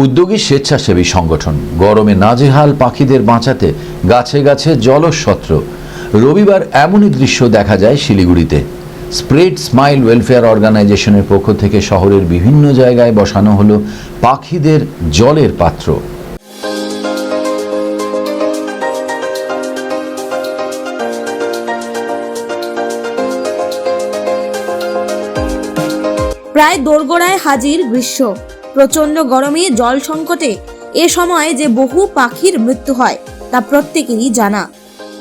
উদ্যোগী স্বেচ্ছাসেবী সংগঠন গরমে নাজেহাল পাখিদের বাঁচাতে গাছে গাছে জলস্বত্র। রবিবার এমনই দৃশ্য দেখা যায় শিলিগুড়িতে। স্প্রেড স্মাইল ওয়েলফেয়ার অর্গানাইজেশনের পক্ষ থেকে শহরের বিভিন্ন জায়গায় বসানো হলো পাখিদের জলের পাত্র। প্রায় দোরগোড়ায় হাজির গ্রীষ্ম। প্রচণ্ড গরমে জল সংকটে এ সময় যে বহু পাখির মৃত্যু হয় তা প্রত্যেকেরই জানা।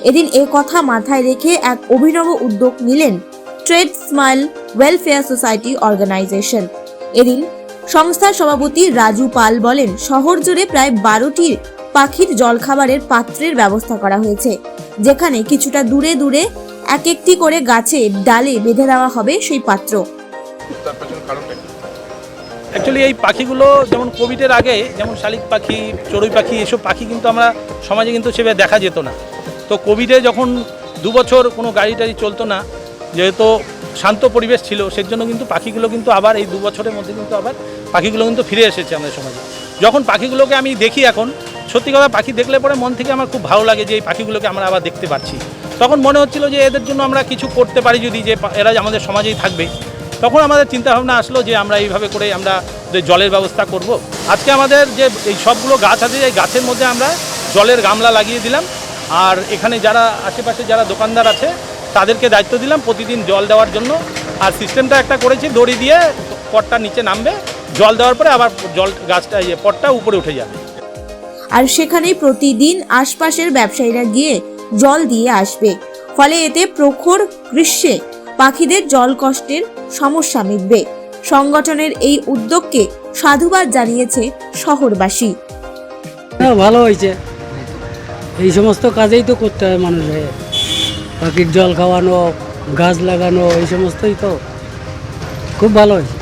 এদিন এ কথা মাথায় রেখে এক অভিনব উদ্যোগ নিলেন spread smile welfare society organisation. এদিন সংস্থার সভাপতি রাজু পাল বলেন, শহর জুড়ে প্রায় 12টি পাখির জলখাবারের পাত্রের ব্যবস্থা করা হয়েছে, যেখানে কিছুটা দূরে দূরে এক একটি করে গাছে ডালে বেঁধে দেওয়া হবে সেই পাত্র। অ্যাকচুয়ালি এই পাখিগুলো যেমন কোভিডের আগে যেমন শালিক পাখি, চড়ুই পাখি, এসব পাখি কিন্তু আমরা সমাজে কিন্তু সেভাবে দেখা যেত না। তো কোভিডে যখন 2 বছর কোনো গাড়ি টাড়ি চলতো না, যেহেতু শান্ত পরিবেশ ছিল, সেই জন্য কিন্তু পাখিগুলো কিন্তু আবার এই 2 বছরের মধ্যে কিন্তু আবার পাখিগুলো কিন্তু ফিরে এসেছে আমাদের সমাজে। যখন পাখিগুলোকে আমি দেখি এখন, সত্যি কথা পাখি দেখলে পরে মন থেকে আমার খুব ভালো লাগে যে এই পাখিগুলোকে আমরা আবার দেখতে পাচ্ছি। তখন মনে হচ্ছিল যে এদের জন্য আমরা কিছু করতে পারি, যদি যে এরা আমাদের সমাজেই থাকবে। তখন আমাদের চিন্তাভাবনা আসলো যে আমরা এইভাবে করে আমরা জলের ব্যবস্থা করব। আজকে আমাদের যে এই সবগুলো গাছ আছে, এই গাছের মধ্যে আমরা জলের গামলা লাগিয়ে দিলাম। আর এখানে যারা আশেপাশে যারা দোকানদার আছে তাদেরকে দায়িত্ব দিলাম প্রতিদিন জল দেওয়ার জন্য। আর সিস্টেমটা একটা করেছি, দড়ি দিয়ে পটটা নিচে নামবে, জল দেওয়ার পরে আবার জল গাছটা পটটা উপরে উঠে যাবে। আর সেখানে প্রতিদিন আশপাশের ব্যবসায়ীরা গিয়ে জল দিয়ে আসবে। ফলে এতে প্রখর গ্রীষ্মে পাখিদের জল কষ্টের সমস্যা মিটবে। সংগঠনের এই উদ্যোগকে সাধুবাদ জানিয়েছে শহরবাসী। ভালো হয়েছে, এই সমস্ত কাজেই তো করতে হয় মানুষের। পাখির জল খাওয়ানো, গাছ লাগানো, এই সমস্তই তো খুব ভালো হয়েছে।